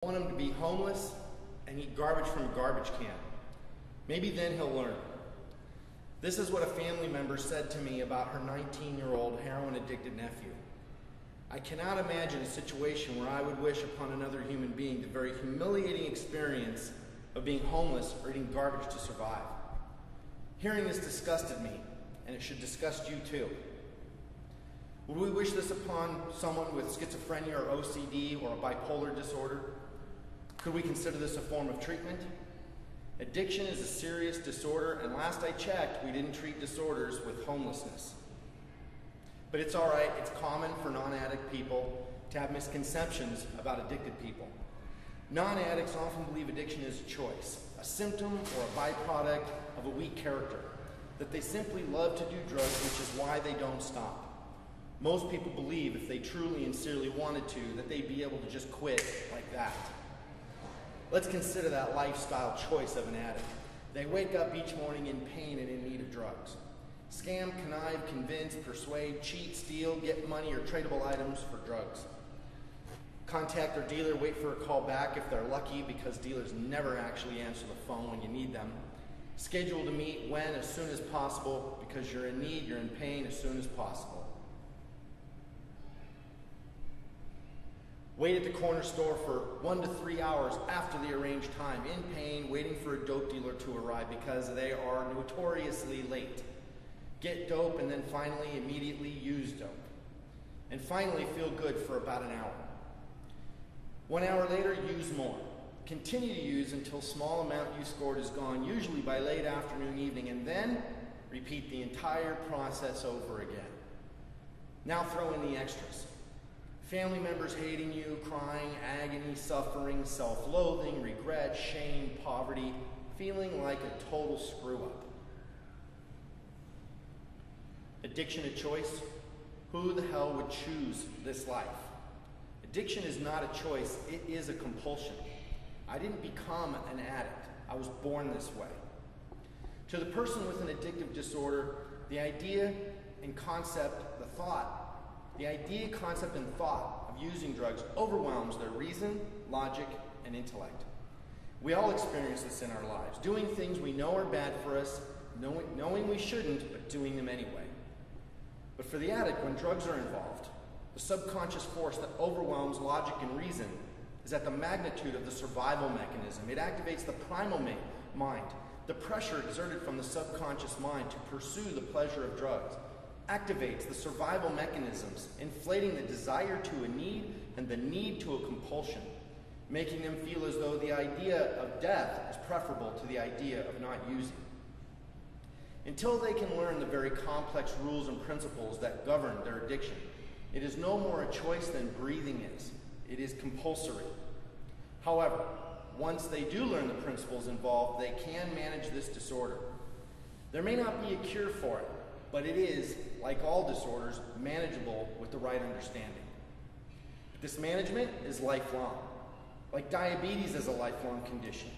I want him to be homeless and eat garbage from a garbage can. Maybe then he'll learn. This is what a family member said to me about her 19-year-old heroin-addicted nephew. I cannot imagine a situation where I would wish upon another human being the very humiliating experience of being homeless or eating garbage to survive. Hearing this disgusted me, and it should disgust you too. Would we wish this upon someone with schizophrenia or OCD or a bipolar disorder? Could we consider this a form of treatment? Addiction is a serious disorder, and last I checked, we didn't treat disorders with homelessness. But it's all right, it's common for non-addict people to have misconceptions about addicted people. Non-addicts often believe addiction is a choice, a symptom or a byproduct of a weak character, that they simply love to do drugs, which is why they don't stop. Most people believe if they truly and sincerely wanted to, that they'd be able to just quit like that. Let's consider that lifestyle choice of an addict. They wake up each morning in pain and in need of drugs. Scam, connive, convince, persuade, cheat, steal, get money or tradable items for drugs. Contact their dealer, wait for a call back if they're lucky, because dealers never actually answer the phone when you need them. Schedule to meet when, as soon as possible, because you're in need, you're in pain, as soon as possible. Wait at the corner store for 1 to 3 hours after the arranged time, in pain, waiting for a dope dealer to arrive because they are notoriously late. Get dope and then finally immediately use dope. And finally feel good for about an hour. 1 hour later, use more. Continue to use until small amount you scored is gone, usually by late afternoon, evening, and then repeat the entire process over again. Now throw in the extras. Family members hating you, crying, agony, suffering, self-loathing, regret, shame, poverty, feeling like a total screw-up. Addiction a choice? Who the hell would choose this life? Addiction is not a choice, it is a compulsion. I didn't become an addict, I was born this way. To the person with an addictive disorder, the idea, concept, and thought of using drugs overwhelms their reason, logic, and intellect. We all experience this in our lives, doing things we know are bad for us, knowing we shouldn't, but doing them anyway. But for the addict, when drugs are involved, the subconscious force that overwhelms logic and reason is at the magnitude of the survival mechanism. It activates the primal mind, the pressure exerted from the subconscious mind to pursue the pleasure of drugs. Activates the survival mechanisms, inflating the desire to a need and the need to a compulsion, making them feel as though the idea of death is preferable to the idea of not using. Until they can learn the very complex rules and principles that govern their addiction, it is no more a choice than breathing is. It is compulsory. However, once they do learn the principles involved, they can manage this disorder. There may not be a cure for it, but it is, like all disorders, manageable with the right understanding. This management is lifelong. Like diabetes is a lifelong condition.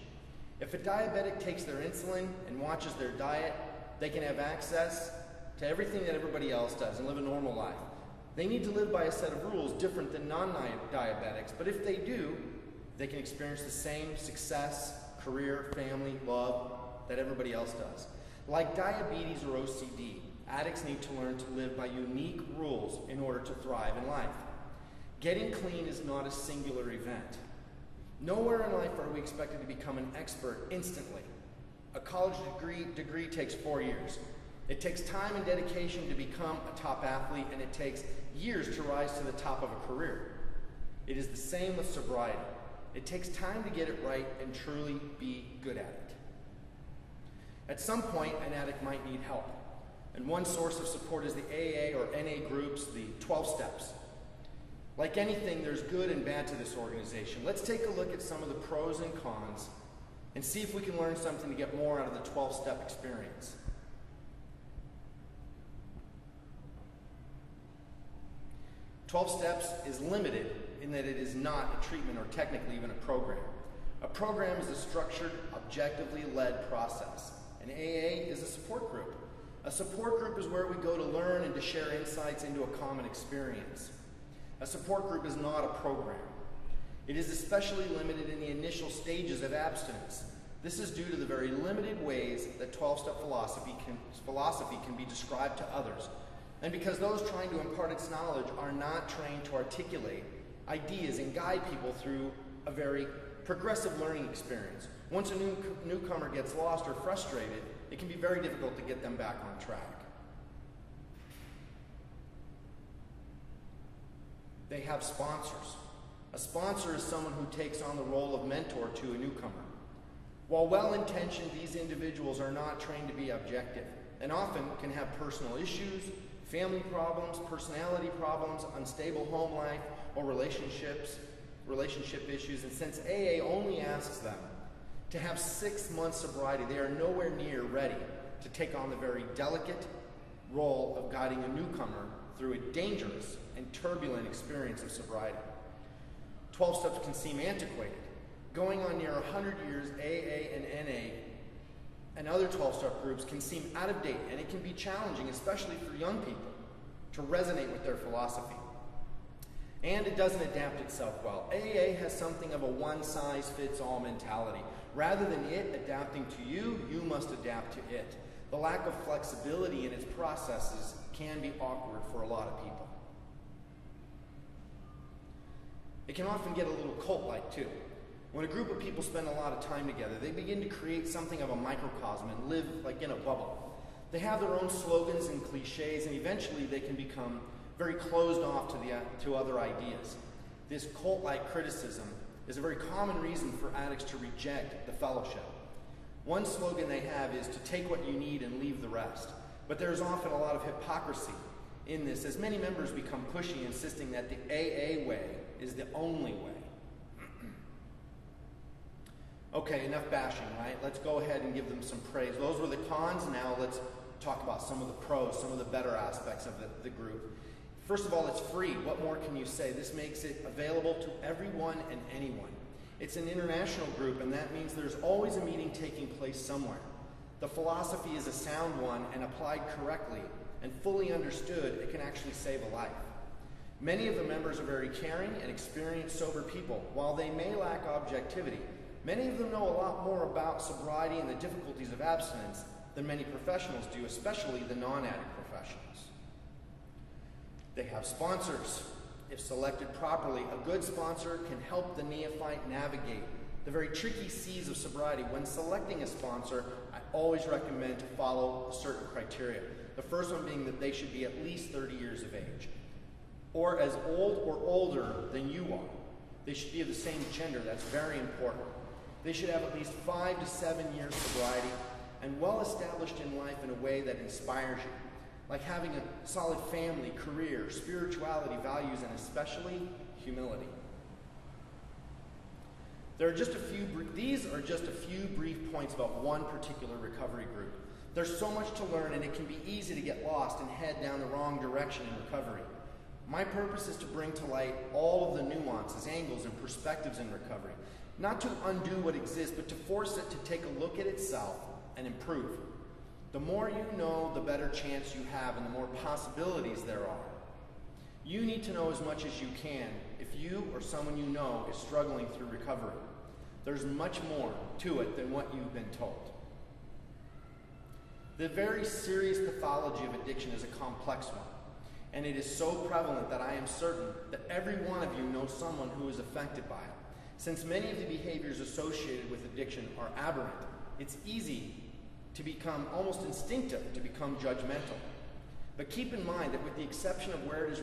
If a diabetic takes their insulin and watches their diet, they can have access to everything that everybody else does and live a normal life. They need to live by a set of rules different than non-diabetics, but if they do, they can experience the same success, career, family, love that everybody else does. Like diabetes or OCD, addicts need to learn to live by unique rules in order to thrive in life. Getting clean is not a singular event. Nowhere in life are we expected to become an expert instantly. A college degree takes 4 years. It takes time and dedication to become a top athlete, and it takes years to rise to the top of a career. It is the same with sobriety. It takes time to get it right and truly be good at it. At some point, an addict might need help. And one source of support is the AA or NA groups, the 12 steps. Like anything, there's good and bad to this organization. Let's take a look at some of the pros and cons and see if we can learn something to get more out of the 12-step experience. 12 steps is limited in that it is not a treatment or technically even a program. A program is a structured, objectively led process. An AA is a support group. A support group is where we go to learn and to share insights into a common experience. A support group is not a program. It is especially limited in the initial stages of abstinence. This is due to the very limited ways that 12-step philosophy can be described to others, and because those trying to impart its knowledge are not trained to articulate ideas and guide people through a very progressive learning experience. Once a newcomer gets lost or frustrated, it can be very difficult to get them back on track. They have sponsors. A sponsor is someone who takes on the role of mentor to a newcomer. While well-intentioned, these individuals are not trained to be objective and often can have personal issues, family problems, personality problems, unstable home life, or relationship issues. And since AA only asks them to have 6 months sobriety, they are nowhere near ready to take on the very delicate role of guiding a newcomer through a dangerous and turbulent experience of sobriety. 12 steps can seem antiquated. Going on near 100 years, AA and NA and other 12-step groups can seem out of date, and it can be challenging, especially for young people, to resonate with their philosophy. And it doesn't adapt itself well. AA has something of a one-size-fits-all mentality. Rather than it adapting to you, you must adapt to it. The lack of flexibility in its processes can be awkward for a lot of people. It can often get a little cult-like too. When a group of people spend a lot of time together, they begin to create something of a microcosm and live like in a bubble. They have their own slogans and cliches, and eventually they can become very closed off to other ideas. This cult-like criticism is a very common reason for addicts to reject the fellowship. One slogan they have is to take what you need and leave the rest. But there's often a lot of hypocrisy in this, as many members become pushy, insisting that the AA way is the only way. Okay, enough bashing, right? Let's go ahead and give them some praise. Those were the cons. Now let's talk about some of the pros, some of the better aspects of the group. First of all, it's free. What more can you say? This makes it available to everyone and anyone. It's an international group, and that means there's always a meeting taking place somewhere. The philosophy is a sound one, and applied correctly and fully understood, it can actually save a life. Many of the members are very caring and experienced sober people. While they may lack objectivity, many of them know a lot more about sobriety and the difficulties of abstinence than many professionals do, especially the non-addict professionals. They have sponsors. If selected properly, a good sponsor can help the neophyte navigate the very tricky seas of sobriety. When selecting a sponsor, I always recommend to follow certain criteria. The first one being that they should be at least 30 years of age, or as old or older than you are. They should be of the same gender. That's very important. They should have at least 5 to 7 years sobriety and well established in life in a way that inspires you, like having a solid family, career, spirituality, values, and especially humility. These are just a few brief points about one particular recovery group. There's so much to learn, and it can be easy to get lost and head down the wrong direction in recovery. My purpose is to bring to light all of the nuances, angles, and perspectives in recovery. Not to undo what exists, but to force it to take a look at itself and improve. The more you know, the better chance you have and the more possibilities there are. You need to know as much as you can if you or someone you know is struggling through recovery. There's much more to it than what you've been told. The very serious pathology of addiction is a complex one, and it is so prevalent that I am certain that every one of you knows someone who is affected by it. Since many of the behaviors associated with addiction are aberrant, it's easy to become almost instinctive, to become judgmental. But keep in mind that with the exception of where it is